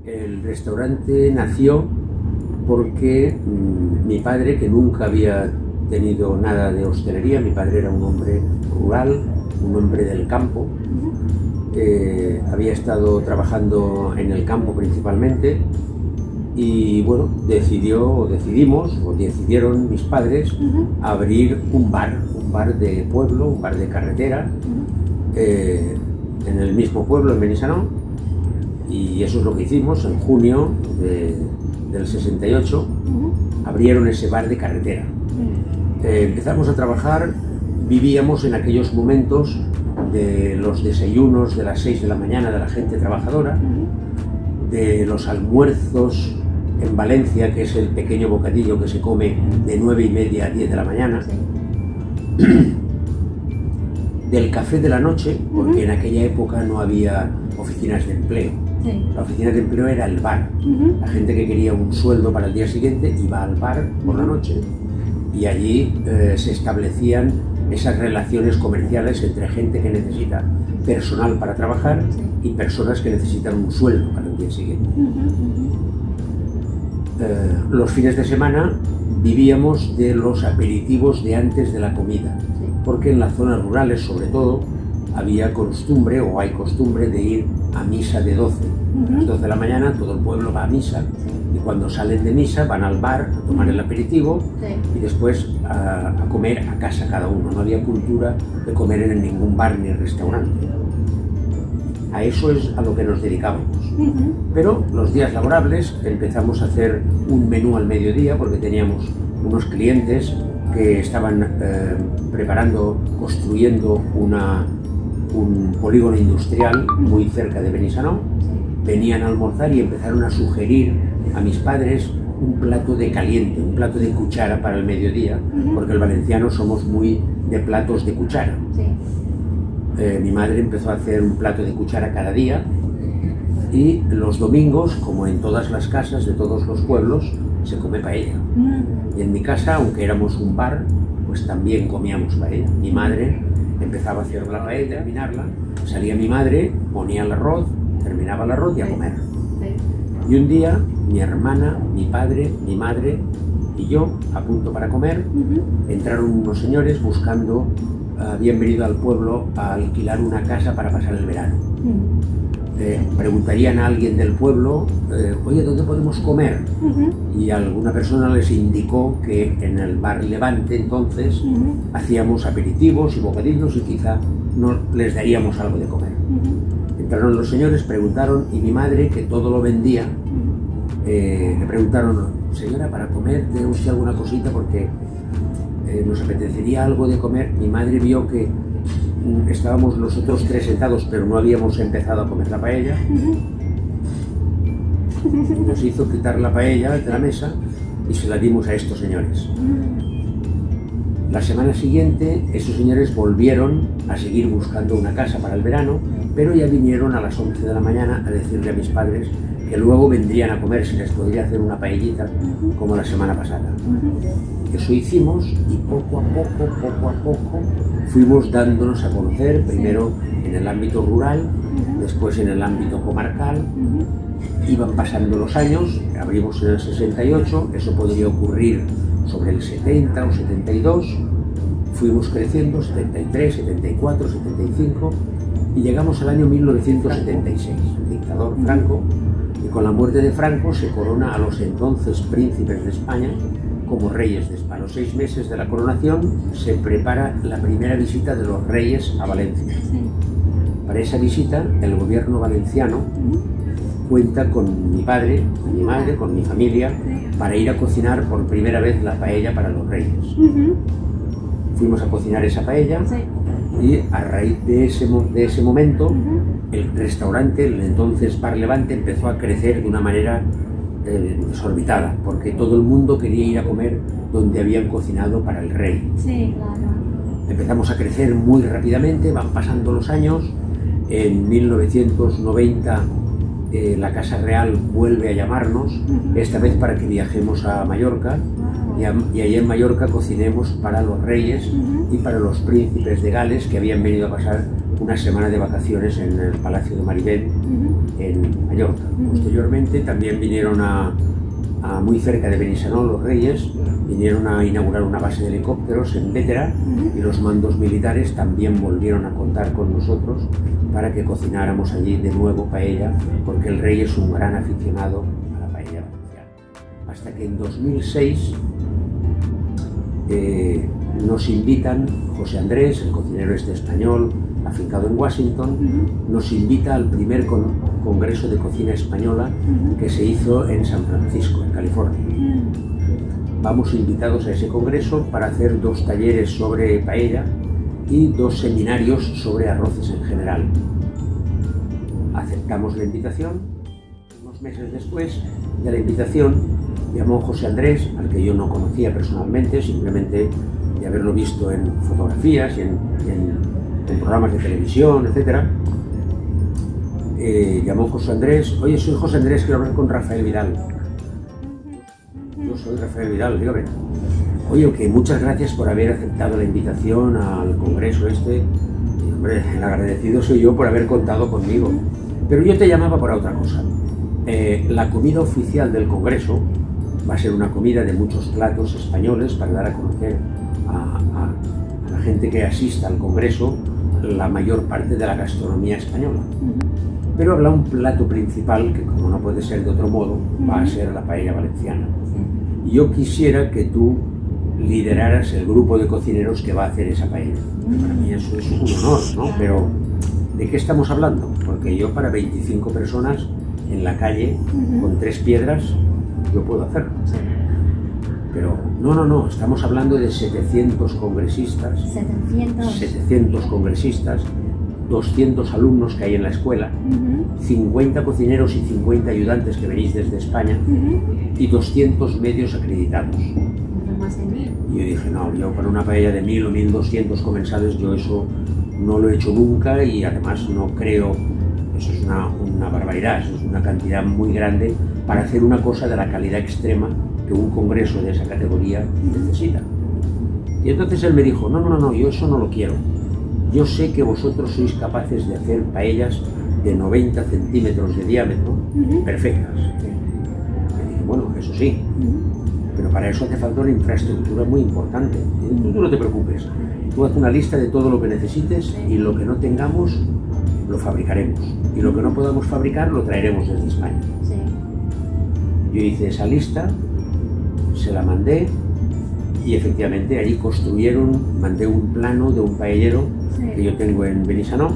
El restaurante nació porque mi padre, que nunca había tenido nada de hostelería, mi padre era un hombre rural, un hombre del campo, había estado trabajando en el campo principalmente y bueno, decidieron mis padres abrir un bar de pueblo, un bar de carretera, en el mismo pueblo, en Benissanó. Y eso es lo que hicimos en junio del 68, abrieron ese bar de carretera. Empezamos a trabajar, vivíamos en aquellos momentos de los desayunos de las 6 de la mañana de la gente trabajadora, de los almuerzos en Valencia, que es el pequeño bocadillo que se come de 9:30 a 10 de la mañana, del café de la noche, porque en aquella época no había oficinas de empleo. Sí. La oficina de empleo era el bar. La gente que quería un sueldo para el día siguiente iba al bar por la noche y allí se establecían esas relaciones comerciales entre gente que necesita personal para trabajar y personas que necesitan un sueldo para el día siguiente. Los fines de semana vivíamos de los aperitivos de antes de la comida, porque en las zonas rurales, sobre todo, había costumbre, o hay costumbre, de ir a misa de 12. A las 12 de la mañana todo el pueblo va a misa y cuando salen de misa van al bar a tomar el aperitivo y después a comer a casa cada uno. No había cultura de comer en ningún bar ni restaurante. A eso es a lo que nos dedicábamos. Pero los días laborables empezamos a hacer un menú al mediodía porque teníamos unos clientes que estaban construyendo un polígono industrial muy cerca de Benissanó. Venían a almorzar y empezaron a sugerir a mis padres un plato de caliente, un plato de cuchara para el mediodía, porque el valenciano somos muy de platos de cuchara. Mi madre empezó a hacer un plato de cuchara cada día y los domingos, como en todas las casas de todos los pueblos, se come paella. Y en mi casa, aunque éramos un bar, pues también comíamos paella. Mi madre empezaba a hacer la paella, terminarla, salía mi madre, ponía el arroz, terminaba el arroz y a comer. Y un día mi hermana, mi padre, mi madre y yo, a punto para comer, entraron unos señores buscando, habían venido al pueblo a alquilar una casa para pasar el verano. Preguntarían a alguien del pueblo, oye, ¿dónde podemos comer? Y alguna persona les indicó que en el bar Levante entonces hacíamos aperitivos y bocadillos y quizá les daríamos algo de comer. Entraron los señores, preguntaron y mi madre, que todo lo vendía, le preguntaron, señora, para comer, ¿tiene usted alguna cosita? Porque nos apetecería algo de comer. Mi madre vio que estábamos nosotros tres sentados, pero no habíamos empezado a comer la paella. Nos hizo quitar la paella de la mesa y se la dimos a estos señores. La semana siguiente, esos señores volvieron a seguir buscando una casa para el verano, pero ya vinieron a las 11 de la mañana a decirle a mis padres que luego vendrían a comer si les podría hacer una paellita como la semana pasada. Eso hicimos y poco a poco fuimos dándonos a conocer, primero en el ámbito rural, después en el ámbito comarcal. Iban pasando los años, abrimos en el 68, eso podría ocurrir sobre el 70 o 72, fuimos creciendo, 73, 74, 75, y llegamos al año 1976, el dictador Franco, y con la muerte de Franco se corona a los entonces príncipes de España como reyes de España. A los 6 meses de la coronación se prepara la primera visita de los reyes a Valencia. Para esa visita, el gobierno valenciano cuenta con mi padre, con mi madre, con mi familia, para ir a cocinar por primera vez la paella para los reyes. Fuimos a cocinar esa paella y a raíz de ese momento el restaurante, el entonces Bar Levante, empezó a crecer de una manera desorbitada, porque todo el mundo quería ir a comer donde habían cocinado para el rey. Empezamos a crecer muy rápidamente, van pasando los años. En 1990 la Casa Real vuelve a llamarnos, esta vez para que viajemos a Mallorca y allí en Mallorca cocinemos para los reyes y para los príncipes de Gales que habían venido a pasar una semana de vacaciones en el Palacio de Maribén, en Mallorca. Posteriormente también vinieron a muy cerca de Benissanó, los Reyes, vinieron a inaugurar una base de helicópteros en Bétera, y los mandos militares también volvieron a contar con nosotros para que cocináramos allí de nuevo paella, porque el rey es un gran aficionado a la paella valenciana. Hasta que en 2006 nos invitan, José Andrés, el cocinero este español, afincado en Washington, nos invita al primer congreso de cocina española que se hizo en San Francisco, en California. Vamos invitados a ese congreso para hacer 2 talleres sobre paella y 2 seminarios sobre arroces en general. Aceptamos la invitación. Unos meses después de la invitación llamó José Andrés, al que yo no conocía personalmente, simplemente de haberlo visto en fotografías y en programas de televisión, etc. Llamó José Andrés: oye, soy José Andrés, quiero hablar con Rafael Vidal. Yo soy Rafael Vidal, dígame. Oye, que muchas gracias por haber aceptado la invitación al congreso este. Y, hombre, el agradecido soy yo por haber contado conmigo. Pero yo te llamaba para otra cosa. La comida oficial del congreso va a ser una comida de muchos platos españoles para dar a conocer a la gente que asista al congreso la mayor parte de la gastronomía española. Pero habrá un plato principal que, como no puede ser de otro modo, va a ser la paella valenciana. Y yo quisiera que tú lideraras el grupo de cocineros que va a hacer esa paella. Para mí eso es un honor, ¿no? Pero, ¿de qué estamos hablando? Porque yo, para 25 personas en la calle, con 3 piedras, yo puedo hacerlo. Pero no, estamos hablando de 700 congresistas, 700 congresistas, 200 alumnos que hay en la escuela, 50 cocineros y 50 ayudantes que venís desde España, y 200 medios acreditados. Y yo dije, no, yo para una paella de 1000 o 1200 comensales, yo eso no lo he hecho nunca, y además no creo, eso es una barbaridad, eso es una cantidad muy grande para hacer una cosa de la calidad extrema que un congreso de esa categoría necesita. Y entonces él me dijo, no, yo eso no lo quiero. Yo sé que vosotros sois capaces de hacer paellas de 90 centímetros de diámetro, perfectas. Me dije, bueno, eso sí, pero para eso hace falta una infraestructura muy importante. Y tú no te preocupes, tú haz una lista de todo lo que necesites, y lo que no tengamos lo fabricaremos, y lo que no podamos fabricar lo traeremos desde España. Yo hice esa lista, se la mandé, y efectivamente allí mandé un plano de un paellero que yo tengo en Benissanó,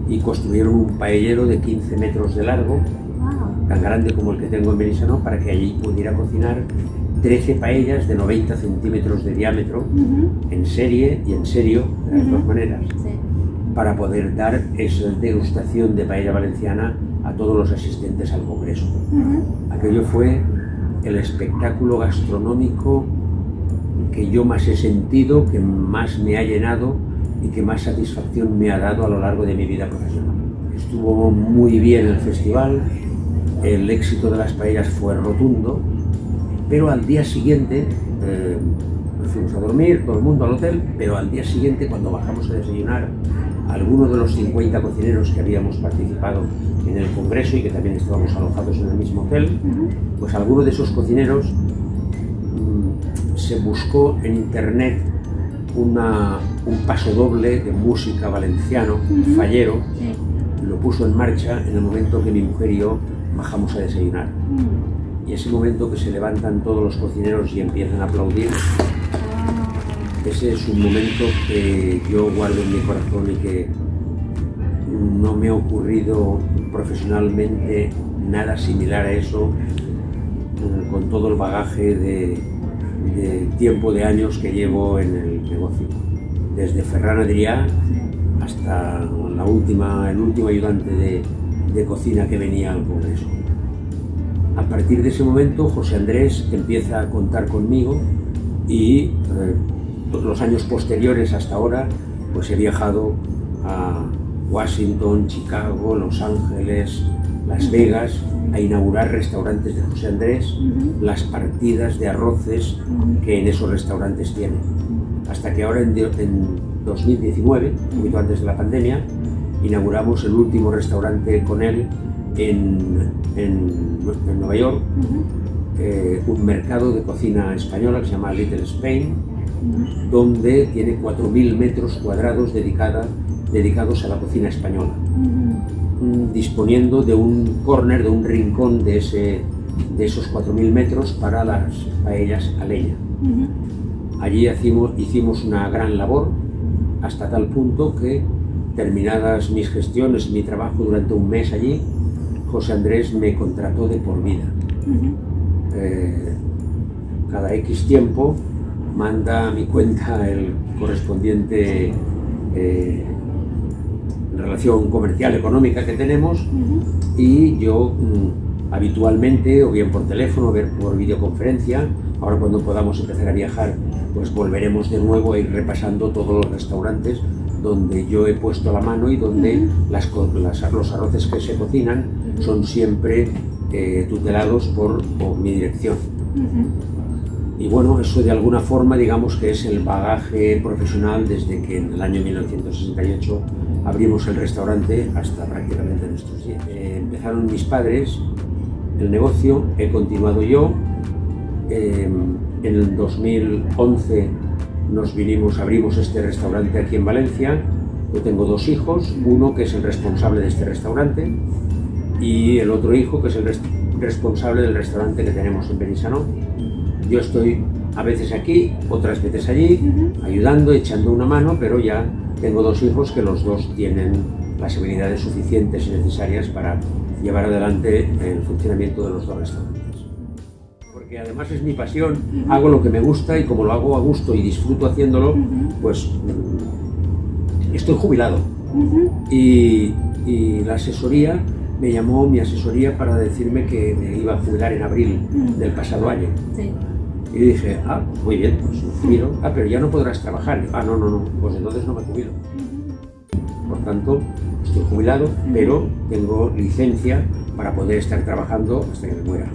y construyeron un paellero de 15 metros de largo, tan grande como el que tengo en Benissanó, para que allí pudiera cocinar 13 paellas de 90 centímetros de diámetro, en serie y en serio, de las dos maneras, para poder dar esa degustación de paella valenciana a todos los asistentes al congreso. Aquello fue el espectáculo gastronómico que yo más he sentido, que más me ha llenado y que más satisfacción me ha dado a lo largo de mi vida profesional. Estuvo muy bien el festival, el éxito de las paellas fue rotundo, pero al día siguiente nos fuimos a dormir, todo el mundo al hotel, pero al día siguiente, cuando bajamos a desayunar, algunos de los 50 cocineros que habíamos participado en el congreso y que también estábamos alojados en el mismo hotel, pues alguno de esos cocineros se buscó en internet un pasodoble de música valenciano, fallero, y lo puso en marcha en el momento que mi mujer y yo bajamos a desayunar. Y ese momento que se levantan todos los cocineros y empiezan a aplaudir, ese es un momento que yo guardo en mi corazón y que no me ha ocurrido profesionalmente nada similar a eso, con todo el bagaje de tiempo, de años que llevo en el negocio. Desde Ferran Adrià hasta el último ayudante de cocina que venía al congreso. A partir de ese momento, José Andrés empieza a contar conmigo, y los años posteriores hasta ahora, pues he viajado a Washington, Chicago, Los Ángeles, Las Vegas, a inaugurar restaurantes de José Andrés, las partidas de arroces que en esos restaurantes tienen. Hasta que ahora en 2019, un poquito antes de la pandemia, inauguramos el último restaurante con él en Nueva York, un mercado de cocina española que se llama Little Spain, donde tiene 4.000 metros cuadrados dedicados a la cocina española, disponiendo de un corner, de un rincón de esos 4.000 metros para las paellas a leña. Allí hicimos una gran labor, hasta tal punto que, terminadas mis gestiones, mi trabajo durante un mes allí, José Andrés me contrató de por vida. Cada X tiempo manda a mi cuenta el correspondiente relación comercial, económica que tenemos, y yo habitualmente, o bien por teléfono, o bien por videoconferencia, ahora cuando podamos empezar a viajar, pues volveremos de nuevo a ir repasando todos los restaurantes donde yo he puesto la mano y donde los arroces que se cocinan son siempre tutelados por mi dirección. Y bueno, eso de alguna forma digamos que es el bagaje profesional desde que en el año 1968 abrimos el restaurante hasta prácticamente nuestros días. Empezaron mis padres el negocio, he continuado yo. En el 2011 abrimos este restaurante aquí en Valencia. Yo tengo dos hijos, uno que es el responsable de este restaurante y el otro hijo que es el responsable del restaurante que tenemos en Benissanó. Yo estoy a veces aquí, otras veces allí, ayudando, echando una mano, pero ya tengo dos hijos que los dos tienen las habilidades suficientes y necesarias para llevar adelante el funcionamiento de los dos restaurantes. Porque además es mi pasión, hago lo que me gusta y como lo hago a gusto y disfruto haciéndolo, pues estoy jubilado. Y la asesoría, me llamó mi asesoría para decirme que me iba a jubilar en abril del pasado año. Sí. Y dije, pues muy bien, pues me jubilo. Pero ya no podrás trabajar. No, pues entonces no me jubilo. Por tanto, estoy jubilado, pero tengo licencia para poder estar trabajando hasta que me muera.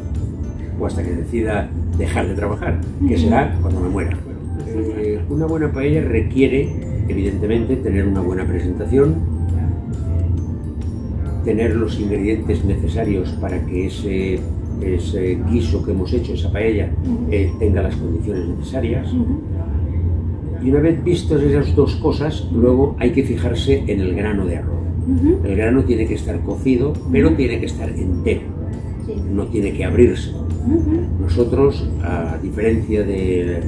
O hasta que decida dejar de trabajar, que será cuando me muera. Una buena paella requiere, evidentemente, tener una buena presentación, tener los ingredientes necesarios para que ese guiso que hemos hecho, esa paella, tenga las condiciones necesarias. Y una vez vistas esas dos cosas, luego hay que fijarse en el grano de arroz. El grano tiene que estar cocido, pero tiene que estar entero, no tiene que abrirse. Nosotros, a diferencia de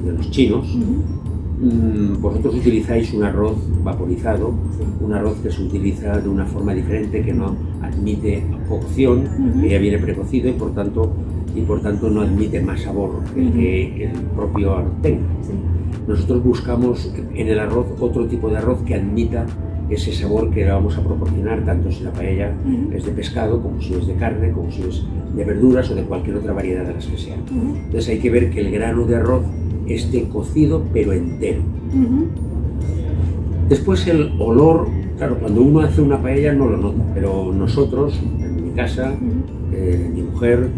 los chinos, vosotros utilizáis un arroz vaporizado, un arroz que se utiliza de una forma diferente, que no admite cocción, que ya viene precocido y por tanto no admite más sabor que el propio arroz tenga. Nosotros buscamos en el arroz otro tipo de arroz que admita ese sabor que le vamos a proporcionar, tanto si la paella es de pescado, como si es de carne, como si es de verduras o de cualquier otra variedad de las que sean. Entonces hay que ver que el grano de arroz esté cocido pero entero. Después el olor, claro, cuando uno hace una paella no lo nota, pero nosotros, en mi casa, mi mujer,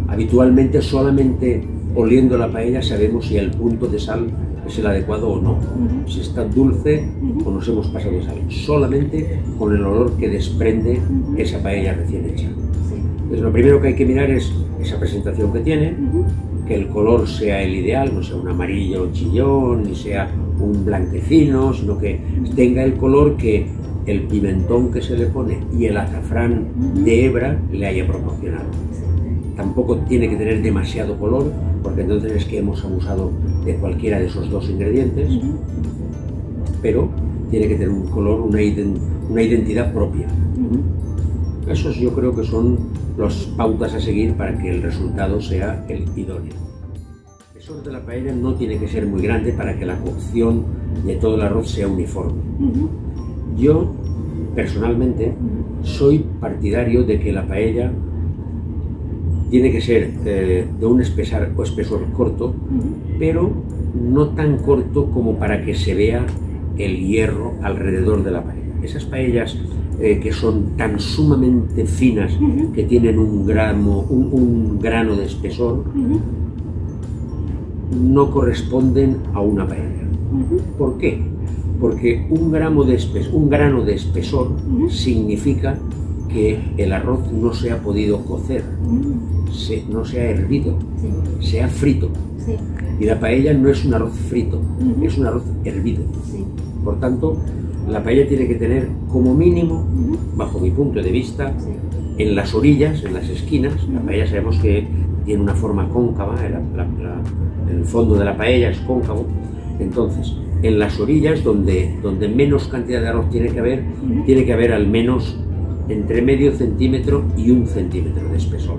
habitualmente solamente oliendo la paella sabemos si el punto de sal es el adecuado o no, si está dulce o nos hemos pasado de sal, solamente con el olor que desprende esa paella recién hecha. Entonces lo primero que hay que mirar es esa presentación que tiene, que el color sea el ideal, no sea un amarillo chillón, ni sea un blanquecino, sino que tenga el color que el pimentón que se le pone y el azafrán de hebra le haya proporcionado. Tampoco tiene que tener demasiado color, porque entonces es que hemos abusado de cualquiera de esos dos ingredientes, pero tiene que tener un color, una identidad propia. Esos yo creo que son las pautas a seguir para que el resultado sea el idóneo. El espesor de la paella no tiene que ser muy grande para que la cocción de todo el arroz sea uniforme. Yo, personalmente, soy partidario de que la paella tiene que ser de un espesor corto, pero no tan corto como para que se vea el hierro alrededor de la paella. Esas paellas que son tan sumamente finas, que tienen un grano de espesor, no corresponden a una paella. ¿Por qué? porque un grano de espesor significa que el arroz no se ha podido cocer, no se ha hervido, se ha frito. Sí. Y la paella no es un arroz frito, es un arroz hervido. Sí. Por tanto, la paella tiene que tener como mínimo, bajo mi punto de vista, en las orillas, en las esquinas, la paella sabemos que tiene una forma cóncava, el fondo de la paella es cóncavo, entonces en las orillas donde menos cantidad de arroz tiene que haber al menos entre medio centímetro y 1 centímetro de espesor,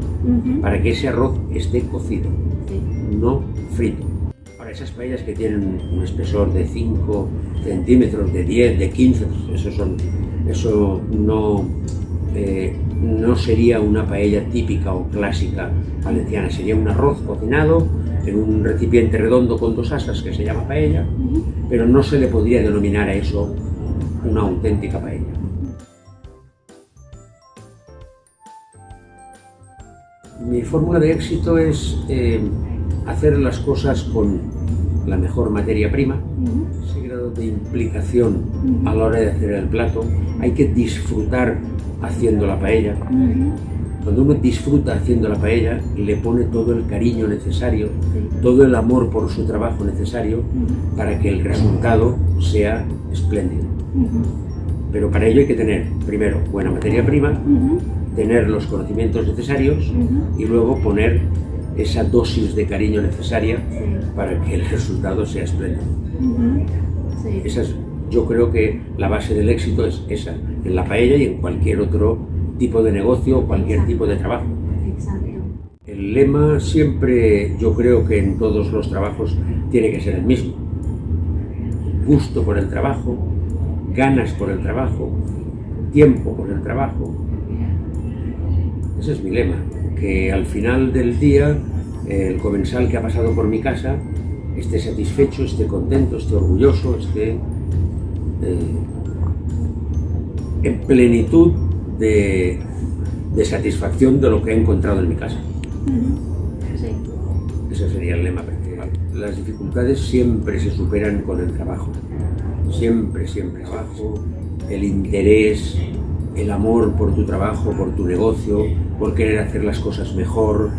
para que ese arroz esté cocido, no frito. Ahora, esas paellas que tienen un espesor de 5 centímetros, de 10, de 15, eso no sería una paella típica o clásica valenciana, sería un arroz cocinado en un recipiente redondo con 2 asas que se llama paella, pero no se le podría denominar a eso una auténtica paella. Mi fórmula de éxito es hacer las cosas con la mejor materia prima, ese grado de implicación a la hora de hacer el plato. Hay que disfrutar haciendo la paella. Cuando uno disfruta haciendo la paella, le pone todo el cariño necesario, todo el amor por su trabajo necesario para que el resultado sea espléndido. Pero para ello hay que tener, primero, buena materia prima, tener los conocimientos necesarios y luego poner esa dosis de cariño necesaria para que el resultado sea espléndido. Esa es, yo creo que la base del éxito es esa, en la paella y en cualquier otro tipo de negocio o cualquier tipo de trabajo. El lema siempre, yo creo que en todos los trabajos tiene que ser el mismo: gusto por el trabajo, ganas por el trabajo, tiempo por el trabajo. Ese es mi lema, que al final del día el comensal que ha pasado por mi casa esté satisfecho, esté contento, esté orgulloso, esté en plenitud de satisfacción de lo que ha encontrado en mi casa. Ese sería el lema principal. Las dificultades siempre se superan con el trabajo. Siempre trabajo, el interés, el amor por tu trabajo, por tu negocio, por querer hacer las cosas mejor,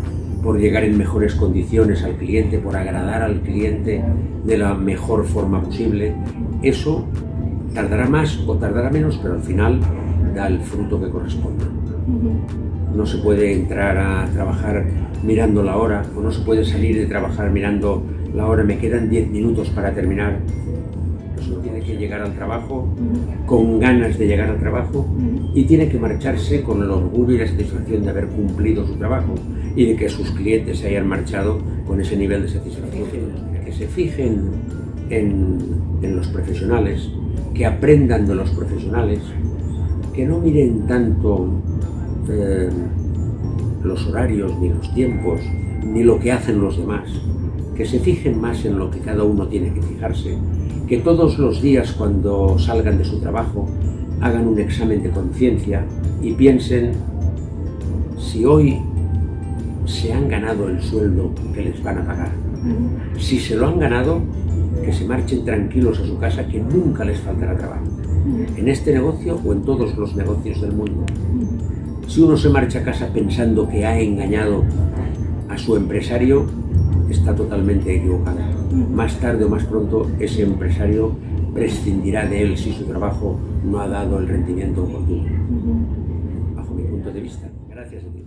por llegar en mejores condiciones al cliente, por agradar al cliente de la mejor forma posible. Eso tardará más o tardará menos, pero al final da el fruto que corresponde. No se puede entrar a trabajar mirando la hora, o no se puede salir de trabajar mirando la hora, me quedan 10 minutos para terminar. Uno tiene que llegar al trabajo con ganas de llegar al trabajo y tiene que marcharse con el orgullo y la satisfacción de haber cumplido su trabajo y de que sus clientes se hayan marchado con ese nivel de satisfacción. Que se fijen en los profesionales, que aprendan de los profesionales, que no miren tanto los horarios, ni los tiempos, ni lo que hacen los demás, que se fijen más en lo que cada uno tiene que fijarse, que todos los días cuando salgan de su trabajo hagan un examen de conciencia y piensen si hoy se han ganado el sueldo que les van a pagar. Si se lo han ganado, que se marchen tranquilos a su casa, que nunca les faltará trabajo, en este negocio o en todos los negocios del mundo. Si uno se marcha a casa pensando que ha engañado a su empresario, está totalmente equivocado. Más tarde o más pronto ese empresario prescindirá de él si su trabajo no ha dado el rendimiento oportuno. Bajo mi punto de vista. Gracias a ti.